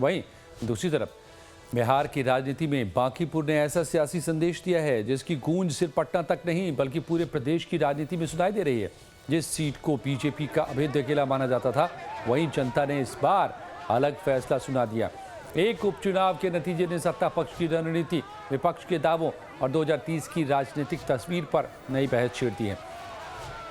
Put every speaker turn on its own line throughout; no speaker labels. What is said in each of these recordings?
वहीं दूसरी तरफ बिहार की राजनीति में बांकीपुर ने ऐसा सियासी संदेश दिया है जिसकी गूंज सिर्फ पटना तक नहीं बल्कि पूरे प्रदेश की राजनीति में सुनाई दे रही है। जिस सीट को बीजेपी का अभेद्य किला माना जाता था, वहीं जनता ने इस बार अलग फैसला सुना दिया। एक उपचुनाव के नतीजे ने सत्ता पक्ष की रणनीति, विपक्ष के दावों और 2030 की राजनीतिक तस्वीर पर नई बहस छेड़ दी है।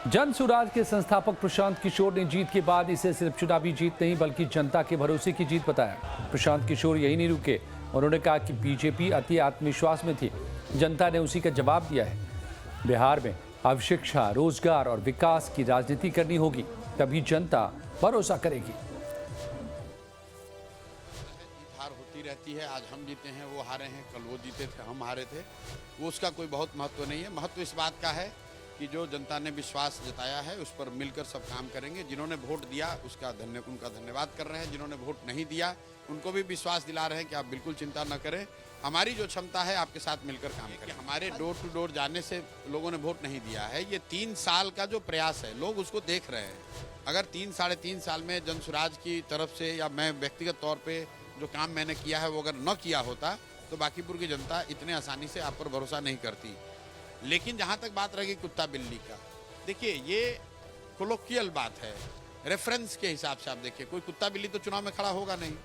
जन सुराज के संस्थापक प्रशांत किशोर ने जीत के बाद इसे सिर्फ चुनावी जीत नहीं बल्कि जनता के भरोसे की जीत बताया। प्रशांत किशोर यही नहीं रुके, उन्होंने कहा कि बीजेपी अति आत्मविश्वास में थी, जनता ने उसी का जवाब दिया है। बिहार में अब शिक्षा, रोजगार और विकास की राजनीति करनी होगी, तभी जनता भरोसा करेगी।
हार होती रहती है, आज हम जीते हैं, वो हारे हैं, कल वो जीते थे, हम हारे थे, वो उसका कोई बहुत महत्व नहीं है। महत्व इस बात का है कि जो जनता ने विश्वास जताया है उस पर मिलकर सब काम करेंगे। जिन्होंने वोट दिया उनका धन्यवाद कर रहे हैं, जिन्होंने वोट नहीं दिया उनको भी विश्वास दिला रहे हैं कि आप बिल्कुल चिंता न करें, हमारी जो क्षमता है आपके साथ मिलकर काम करें। हमारे डोर टू डोर जाने से लोगों ने वोट नहीं दिया है, ये 3 साल का जो प्रयास है लोग उसको देख रहे हैं। अगर 3-3.5 साल में जनसुराज की तरफ से या मैं व्यक्तिगत तौर पर जो काम मैंने किया है वो अगर न किया होता तो बांकीपुर की जनता इतने आसानी से आप पर भरोसा नहीं करती। लेकिन जहां तक बात रही कुत्ता बिल्ली का, देखिए ये कोलोकियल बात है, रेफरेंस के हिसाब से आप देखिए, कोई कुत्ता बिल्ली तो चुनाव में खड़ा होगा नहीं।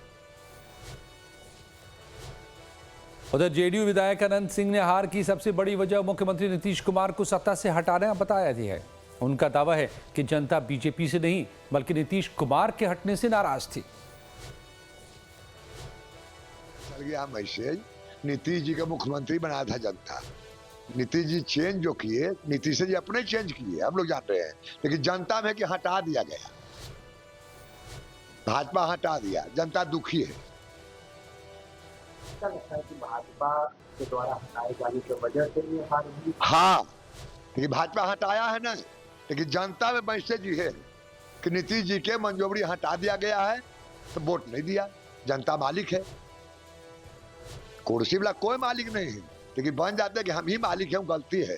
उधर जेडीयू विधायक अनंत सिंह ने हार की सबसे बड़ी वजह मुख्यमंत्री नीतीश कुमार को सत्ता से हटाना बताया है। उनका दावा है कि जनता बीजेपी से नहीं बल्कि नीतीश कुमार के हटने से नाराज थी।
चल गया मैसेज, नीतीश जी का मुख्यमंत्री बनाया था जनता, नीतीश जी चेंज जो किए, नीतीश जी अपने चेंज किए, हम लोग जानते हैं, लेकिन जनता में कि हटा दिया गया, भाजपा हटा दिया, जनता दुखी है।
लगता है कि भाजपा के द्वारा हटाए जाने की वजह से ये हार हुई।
हाँ, लेकिन भाजपा हटाया है ना, लेकिन जनता में मैसेज ये है कि नीतीश जी के मंजूरी हटा दिया गया है, तो वोट नहीं दिया। जनता मालिक है, कुर्सी वाला कोई मालिक नहीं है, लेकिन बन जाते हैं कि हम ही मालिक हैं, गलती है,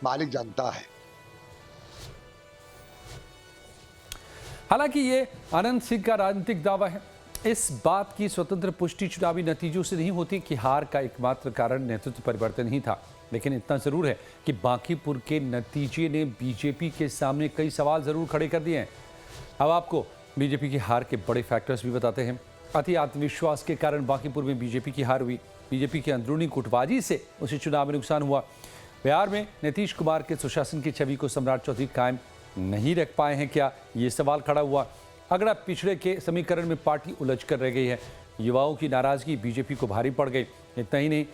मालिक जनता है।
हालांकि ये अनंत सिंह का राजनीतिक दावा है, इस बात की स्वतंत्र पुष्टि चुनावी नतीजों से नहीं होती कि हार का एकमात्र कारण नेतृत्व परिवर्तन ही था। लेकिन इतना जरूर है कि बांकीपुर के नतीजे ने बीजेपी के सामने कई सवाल जरूर खड़े कर दिए हैं। अब आपको बीजेपी की हार के बड़े फैक्टर्स भी बताते हैं। अति आत्मविश्वास के कारण बांकीपुर में बीजेपी की हार हुई, बीजेपी की अंदरूनी गुटबाजी से उसे चुनाव में नुकसान हुआ। बिहार में नीतीश कुमार के सुशासन की छवि को सम्राट चौधरी कायम नहीं रख पाए हैं क्या, ये सवाल खड़ा हुआ। अगड़ा पिछड़े के समीकरण में पार्टी उलझ कर रह गई है, युवाओं की नाराजगी बीजेपी को भारी पड़ गई। इतना ही नहीं,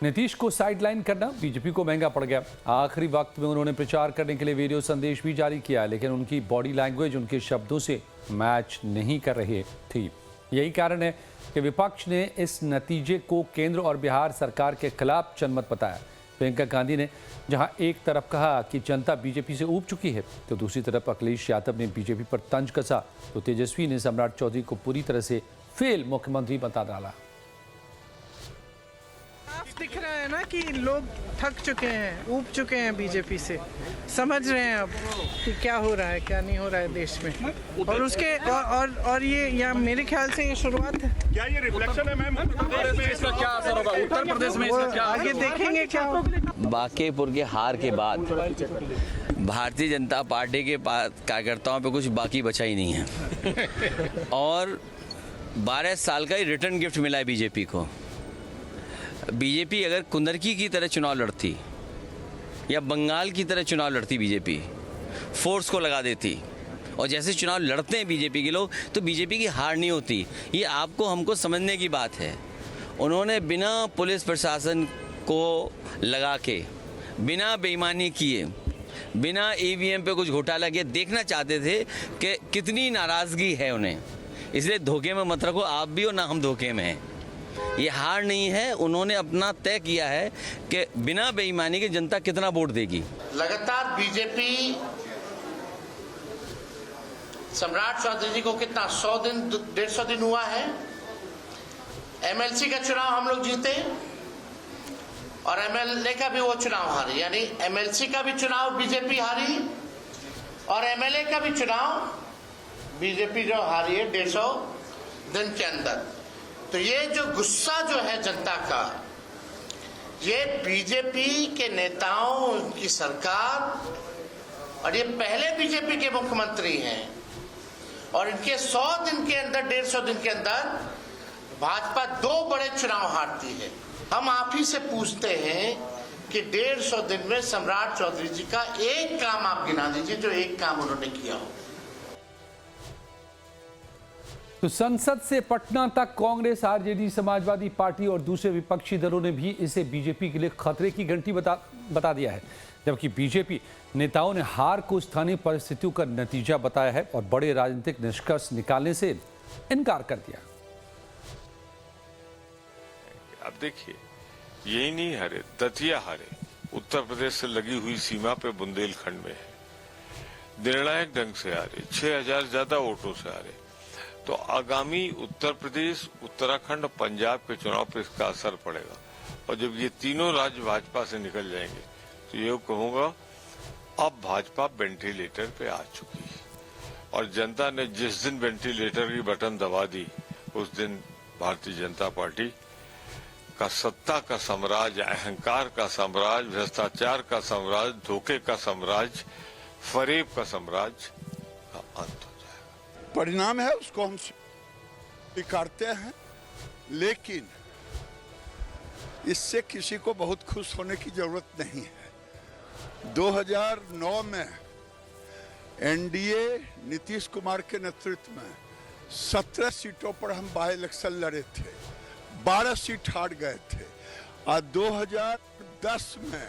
नीतीश को साइडलाइन करना बीजेपी को महंगा पड़ गया। आखिरी वक्त में उन्होंने प्रचार करने के लिए वीडियो संदेश भी जारी किया, लेकिन उनकी बॉडी लैंग्वेज उनके शब्दों से मैच नहीं कर रही थी। यही कारण है कि विपक्ष ने इस नतीजे को केंद्र और बिहार सरकार के खिलाफ जनमत बताया। प्रियंका गांधी ने जहां एक तरफ कहा कि जनता बीजेपी से ऊब चुकी है, तो दूसरी तरफ अखिलेश यादव ने बीजेपी पर तंज कसा, तो तेजस्वी ने सम्राट चौधरी को पूरी तरह से फेल मुख्यमंत्री बता डाला।
दिख रहा है ना कि लोग थक चुके हैं, ऊब चुके हैं बीजेपी से, समझ रहे हैं अब कि क्या हो रहा है क्या नहीं हो रहा है देश में। और उसके और ये या मेरे ख्याल से ये शुरुआत है।
क्या ये रिफ्लेक्शन है मैम, उत्तर प्रदेश में इसका क्या असर होगा, उत्तर प्रदेश में इसका क्या
आगे देखेंगे क्या होगा।
बांकीपुर के हार के बाद भारतीय जनता पार्टी के कार्यकर्ताओं पे कुछ बाकी बचा ही नहीं है और 12 साल का ही रिटर्न गिफ्ट मिला है बीजेपी को। बीजेपी अगर कुंदरकी की तरह चुनाव लड़ती या बंगाल की तरह चुनाव लड़ती, बीजेपी फोर्स को लगा देती, और जैसे चुनाव लड़ते हैं बीजेपी के लोग, तो बीजेपी की हार नहीं होती। ये आपको हमको समझने की बात है। उन्होंने बिना पुलिस प्रशासन को लगा के, बिना बेईमानी किए, बिना ईवीएम पे कुछ घोटाला किए देखना चाहते थे कि कितनी नाराज़गी है उन्हें। इसलिए धोखे में मत रखो आप भी, और ना हम धोखे में हैं। ये हार नहीं है, उन्होंने अपना तय किया है कि बिना बेईमानी के जनता कितना वोट देगी।
लगातार बीजेपी सम्राट चौधरी जी को कितना 100 दिन 150 दिन हुआ है। एमएलसी का चुनाव हम लोग जीते और एमएलए का भी वो चुनाव हारी, यानी एमएलसी का भी चुनाव बीजेपी हारी और एमएलए का भी चुनाव बीजेपी जो हारी है 150 दिन के अंदर। तो ये जो गुस्सा जो है जनता का, ये बीजेपी के नेताओं, उनकी सरकार, और ये पहले बीजेपी के मुख्यमंत्री हैं, और इनके 100 दिन के अंदर, 150 दिन के अंदर भाजपा 2 बड़े चुनाव हारती है। हम आप ही से पूछते हैं कि 150 दिन में सम्राट चौधरी जी का एक काम आप गिना दीजिए जो एक काम उन्होंने किया हो।
तो संसद से पटना तक कांग्रेस, आरजेडी, समाजवादी पार्टी और दूसरे विपक्षी दलों ने भी इसे बीजेपी के लिए खतरे की घंटी बता दिया है, जबकि बीजेपी नेताओं ने हार को स्थानीय परिस्थितियों का नतीजा बताया है और बड़े राजनीतिक निष्कर्ष निकालने से इनकार कर दिया।
अब देखिए, यही नहीं हारे, दतिया हारे, उत्तर प्रदेश से लगी हुई सीमा पे बुंदेलखंड में है, निर्णायक ढंग से हारे, 6000 ज्यादा वोटों से हारे। तो आगामी उत्तर प्रदेश, उत्तराखंड और पंजाब के चुनाव पर इसका असर पड़ेगा, और जब ये तीनों राज्य भाजपा से निकल जाएंगे तो ये कहूंगा अब भाजपा वेंटिलेटर पे आ चुकी है, और जनता ने जिस दिन वेंटिलेटर की बटन दबा दी उस दिन भारतीय जनता पार्टी का सत्ता का साम्राज्य, अहंकार का साम्राज्य, भ्रष्टाचार का साम्राज्य, धोखे का साम्राज्य, फरेब का साम्राज्य का अंत हो जाएगा।
परिणाम है उसको हम स्वीकारते हैं, लेकिन इससे किसी को बहुत खुश होने की जरूरत नहीं है। 2009 में एनडीए नीतीश कुमार के नेतृत्व में 17 सीटों पर हम बाय इलेक्शन लड़े थे, 12 सीट हार गए थे, और 2010 में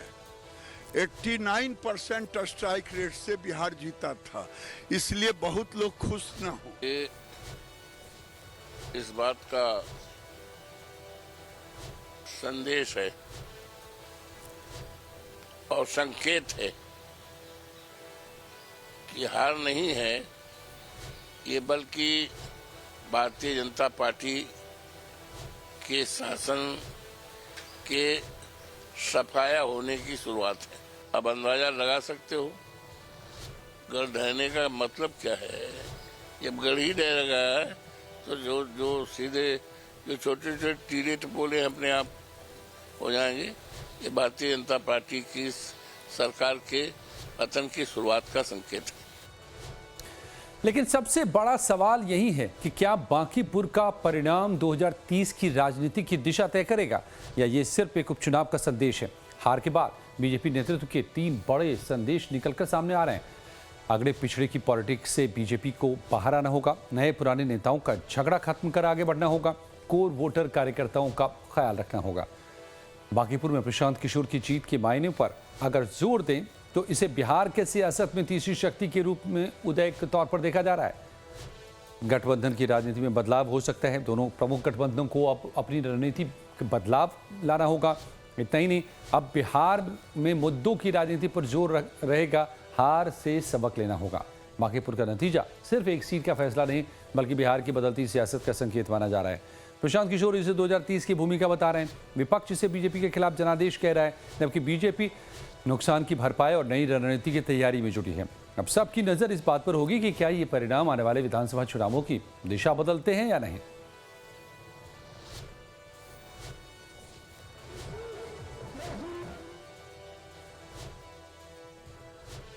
89% स्ट्राइक रेट से बिहार जीता था। इसलिए बहुत लोग खुश न हो।
इस बात का संदेश है और संकेत है कि हार नहीं है ये, बल्कि भारतीय जनता पार्टी के शासन के सफाया होने की शुरुआत है। अब अंदाजा लगा सकते हो गढ़ ढहने का मतलब क्या है। जब गढ़ ही ढह लगा है तो जो सीधे जो छोटे छोटे टीले टपोले अपने आप हो जाएंगे। ये भारतीय जनता पार्टी की सरकार के पतन की शुरुआत का संकेत है।
लेकिन सबसे बड़ा सवाल यही है कि क्या बांकीपुर का परिणाम 2030 की राजनीति की दिशा तय करेगा, या ये सिर्फ एक उपचुनाव का संदेश है। हार के बाद बीजेपी नेतृत्व के 3 बड़े संदेश निकलकर सामने आ रहे हैं। अगड़े पिछड़े की पॉलिटिक्स से बीजेपी को बाहर आना होगा, नए पुराने नेताओं का झगड़ा खत्म कर आगे बढ़ना होगा, कोर वोटर कार्यकर्ताओं का ख्याल रखना होगा। बांकीपुर में प्रशांत किशोर की जीत के मायने पर अगर जोर दें तो इसे बिहार के सियासत में तीसरी शक्ति के रूप में उदय के तौर पर देखा जा रहा है। गठबंधन की राजनीति में बदलाव हो सकता है। दोनों प्रमुख गठबंधनों को अब अपनी रणनीति बदलाव लाना होगा। इतना ही नहीं, अब बिहार में मुद्दों की राजनीति पर जोर रहेगा। हार से सबक लेना होगा। बांकीपुर का नतीजा सिर्फ एक सीट का फैसला नहीं, बल्कि बिहार की बदलती सियासत का संकेत माना जा रहा है। प्रशांत किशोर इसे 2030 की भूमिका बता रहे हैं। विपक्ष इसे बीजेपी के खिलाफ जनादेश कह रहा है, जबकि बीजेपी नुकसान की भरपाई और नई रणनीति की तैयारी में जुटी है। अब सबकी नजर इस बात पर होगी कि क्या ये परिणाम आने वाले विधानसभा चुनावों की दिशा बदलते हैं या नहीं।